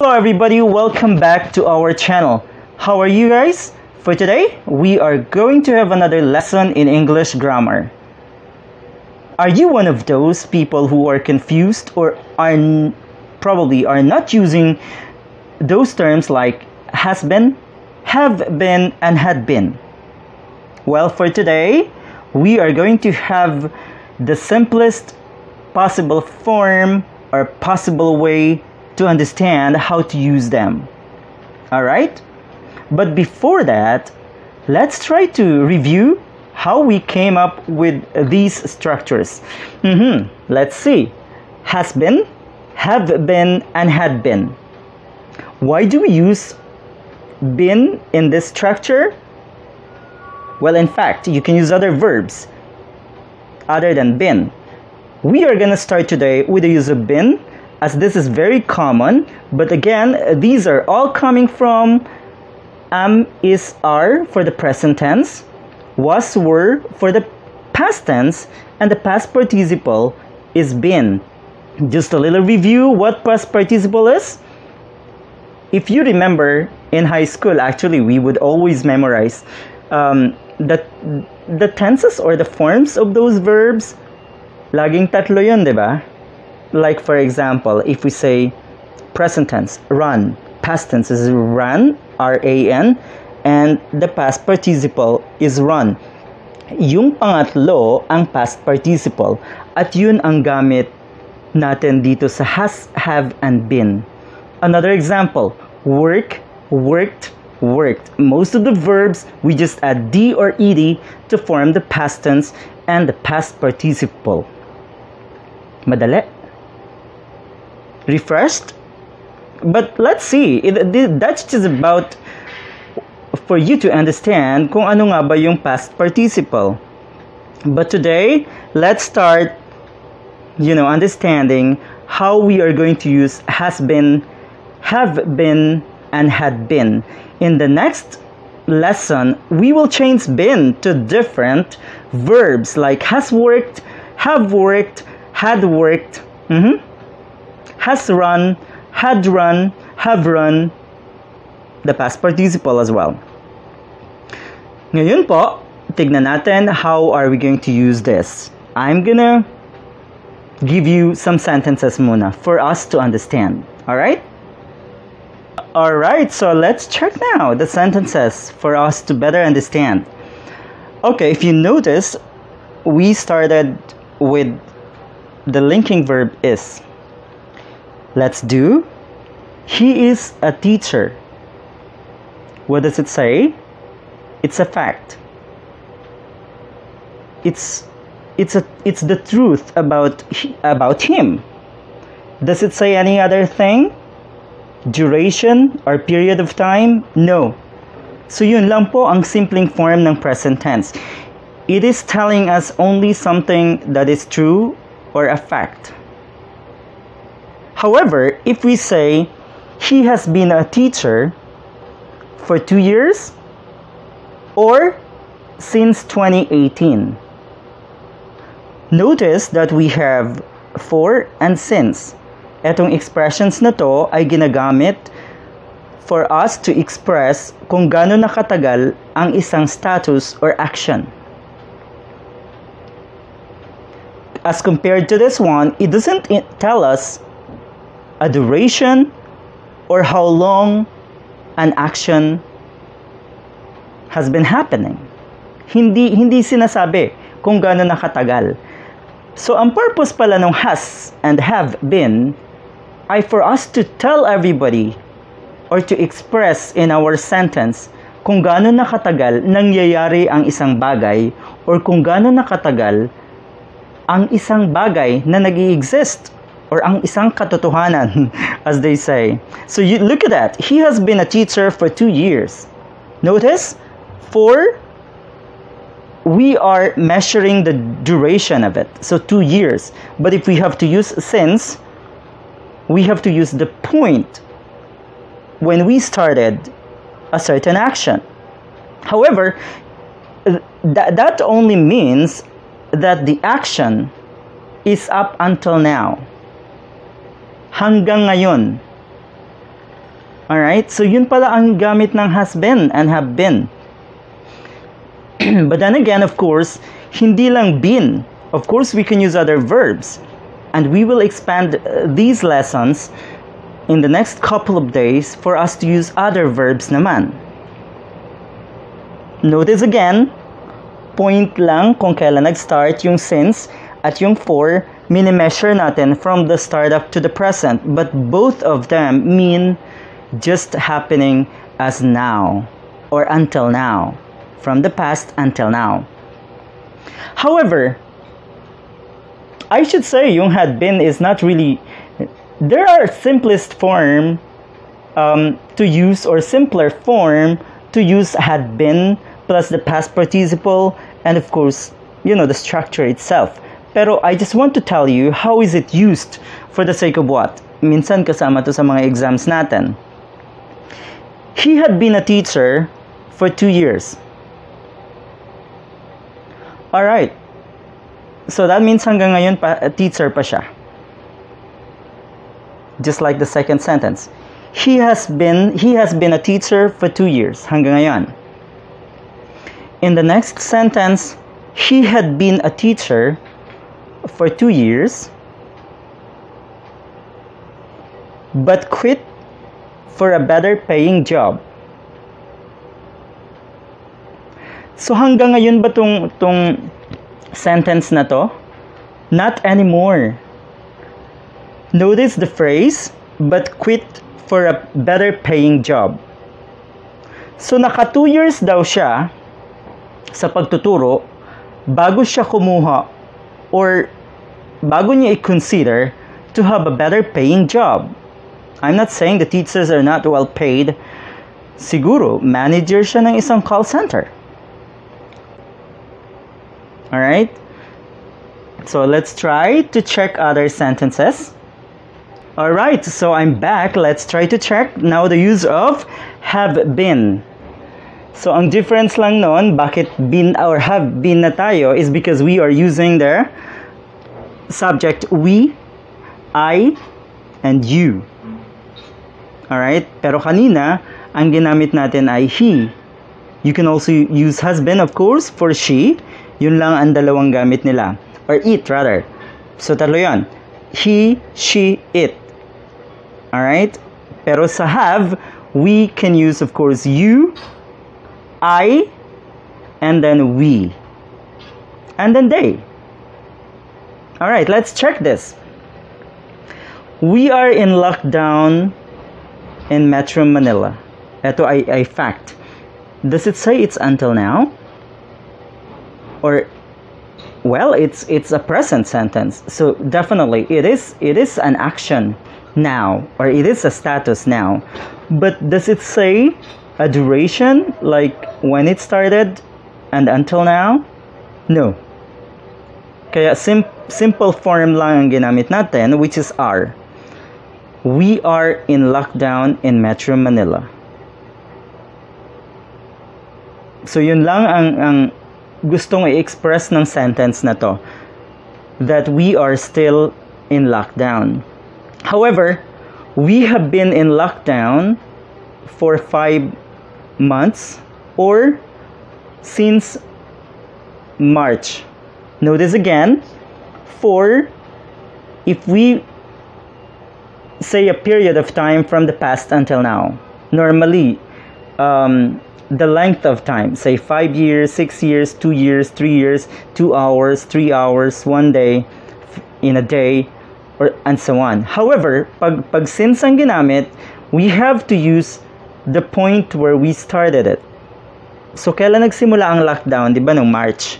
Hello everybody, welcome back to our channel. How are you guys? For today, we are going to have another lesson in English grammar. Are you one of those people who are confused or probably are not using those terms like has been, have been, and had been? Well, for today, we are going to have the simplest possible form or possible way to understand how to use them. Alright? But before that, let's try to review how we came up with these structures. Let's see. Has been, have been, and had been. Why do we use been in this structure? Well, in fact, you can use other verbs other than been. We are gonna start today with the use of been, as this is very common, but again, these are all coming from am, is, are for the present tense, was, were for the past tense, and the past participle is been. Just a little review what past participle is. If you remember, in high school, actually, we would always memorize the tenses or the forms of those verbs. Laging tatlo yun, diba? Like for example, if we say present tense, run, past tense is run, R-A-N, and the past participle is run. Yung pangatlo ang past participle, at yun ang gamit natin dito sa has, have, and been. Another example, work, worked, worked. Most of the verbs, we just add D or ED to form the past tense and the past participle. Madali? Refreshed? But let's see, that's just about for you to understand kung ano nga ba yung past participle. But today, let's start, understanding how we are going to use has been, have been, and had been. In the next lesson, we will change been to different verbs like has worked, have worked, had worked, has run, had run, have run, the past participle as well. Ngayon po, tignan natin how are we going to use this. I'm gonna give you some sentences muna for us to understand. Alright? Alright, so let's check now the sentences for us to better understand. Okay, if you notice, we started with the linking verb is. Let's do. He is a teacher. What does it say? It's a fact. It's the truth about him. Does it say any other thing? Duration or period of time? No. So yun lang po ang simpleng form ng present tense. It is telling us only something that is true or a fact. However, if we say he has been a teacher for 2 years or since 2018, notice that we have for and since. Etong expressions na to ay ginagamit for us to express kung gaano nakatagal ang isang status or action. As compared to this one, it doesn't tell us a duration or how long an action has been happening. Hindi sinasabi kung gaano nakatagal. So ang purpose pala ng has and have been ay for us to tell everybody or to express in our sentence kung gaano nakatagal nangyayari ang isang bagay or kung gaano nakatagal ang isang bagay na nag-i-exist or ang isang katotohanan, as they say. So you look at that. He has been a teacher for 2 years. Notice, for, we are measuring the duration of it. So 2 years. But if we have to use since, we have to use the point when we started a certain action. However, that only means that the action is up until now. Hanggang ngayon. Alright? So yun pala ang gamit ng has been and have been. But then again, of course, hindi lang been. Of course, we can use other verbs. And we will expand these lessons in the next couple of days for us to use other verbs naman. Notice again, point lang kung kailan nag-start yung since at yung for, mini-measure natin from the start up to the present. But both of them mean just happening as now or until now. From the past until now. However, I should say yung had been is not really... There are simplest form to use or simpler form to use had been plus the past participle and of course, you know, the structure itself. Pero I just want to tell you how is it used for the sake of what? Minsan kasama to sa mga exams natin. He had been a teacher for 2 years. Alright. So that means hanggang ngayon teacher pa siya. Just like the second sentence. He has been a teacher for 2 years. Hanggang ngayon. In the next sentence, he had been a teacher for 2 years, but quit for a better paying job. So hanggang ngayon ba tong sentence na to? Not anymore. Notice the phrase, but quit for a better paying job. So naka 2 years daw siya sa pagtuturo bago siya kumuha or bago niya i-consider to have a better paying job. I'm not saying the teachers are not well paid. Siguro, manager siya ng isang call center. Alright? So let's try to check other sentences. Alright, so I'm back. Let's try to check now the use of have been. So ang difference lang nun, bakit been or have been na tayo is because we are using the subject we, I, and you. Alright? Pero kanina, ang ginamit natin ay he. You can also use has been, of course, for she. Yun lang ang dalawang gamit nila. Or it, rather. So, tatlo yun. He, she, it. Alright? Pero sa have, we can use, of course, you, I, and then we. And then they. Alright, let's check this. We are in lockdown in Metro Manila. Ito ay fact. Does it say it's until now? Or, well, it's a present sentence. So definitely it is an action now, or it is a status now. But does it say a duration, like when it started and until now? No. Kaya simple form lang ang ginamit natin, which is are. We are in lockdown in Metro Manila. So yun lang ang gustong i-express ng sentence na to, that we are still in lockdown. However, we have been in lockdown for 5 months or since March. Notice again, for if we say a period of time from the past until now, normally the length of time, say 5 years, 6 years, 2 years, 3 years, 2 hours, 3 hours, 1 day, in a day, or and so on. However, pag since ang ginamit, we have to use the point where we started it. So kailan nagsimula ang lockdown, di ba, noong March?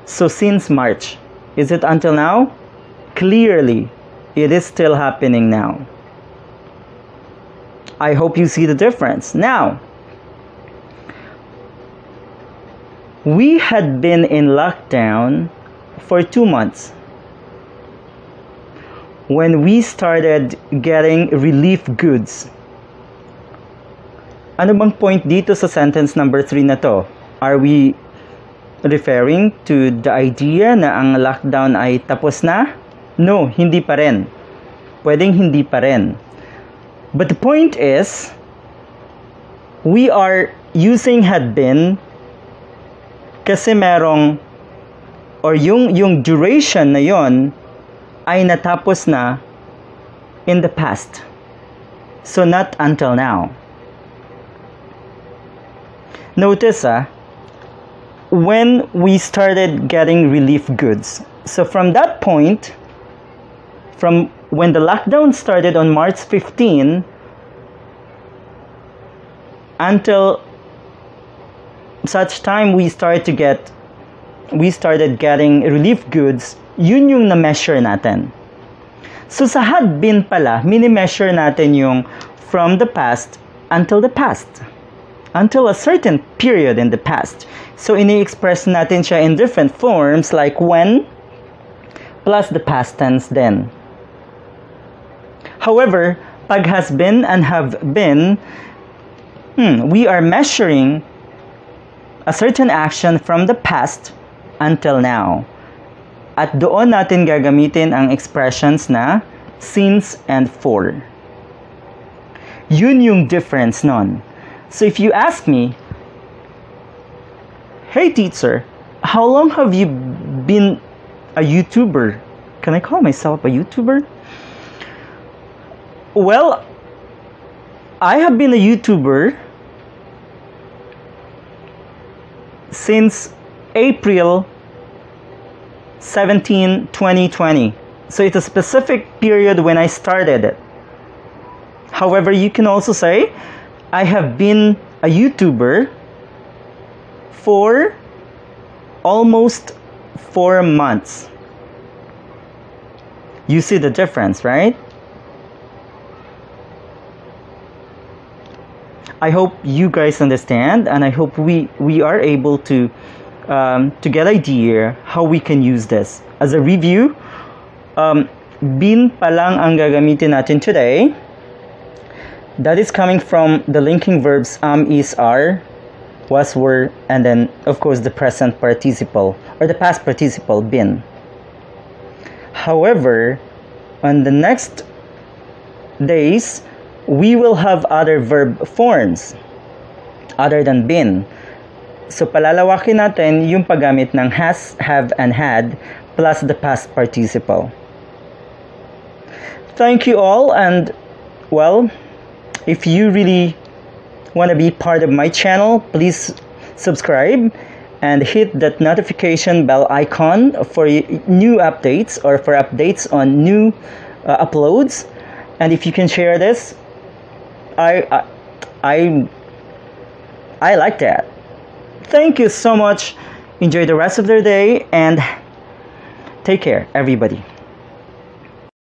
So since March, is it until now? Clearly, it is still happening now. I hope you see the difference. Now, we had been in lockdown for 2 months when we started getting relief goods. Ano bang point dito sa sentence number 3 na to? Are we referring to the idea na ang lockdown ay tapos na? No, hindi pa rin. Pwedeng hindi pa rin. But the point is, we are using had been kasi merong or yung duration na yon ay natapos na in the past. So not until now. Notice when we started getting relief goods. So from that point, from when the lockdown started on March 15 until such time we started getting relief goods, yun yung na-measure natin. So sa had been pala, mini-measure natin yung from the past until the past. Until a certain period in the past. So ini-express natin siya in different forms like when plus the past tense then. However, pag has been and have been, we are measuring a certain action from the past until now. At doon natin gagamitin ang expressions na since and for. Yun yung difference nun. So if you ask me, hey teacher, how long have you been a YouTuber? Can I call myself a YouTuber? Well, I have been a YouTuber since April 17, 2020. So it's a specific period when I started it. However, you can also say, I have been a YouTuber for almost 4 months. You see the difference, right? I hope you guys understand, and I hope we are able to get idea how we can use this. As a review, been pa lang ang gagamitin natin today. That is coming from the linking verbs is, are, was, were, and then of course the present participle or the past participle been. However, on the next days, we will have other verb forms other than been. So palalawakin natin yung paggamit ng has, have, and had plus the past participle. Thank you all, and well, if you really want to be part of my channel, please subscribe and hit that notification bell icon for new updates or for updates on new uploads. And if you can share this, I like that. Thank you so much. Enjoy the rest of the day and take care, everybody.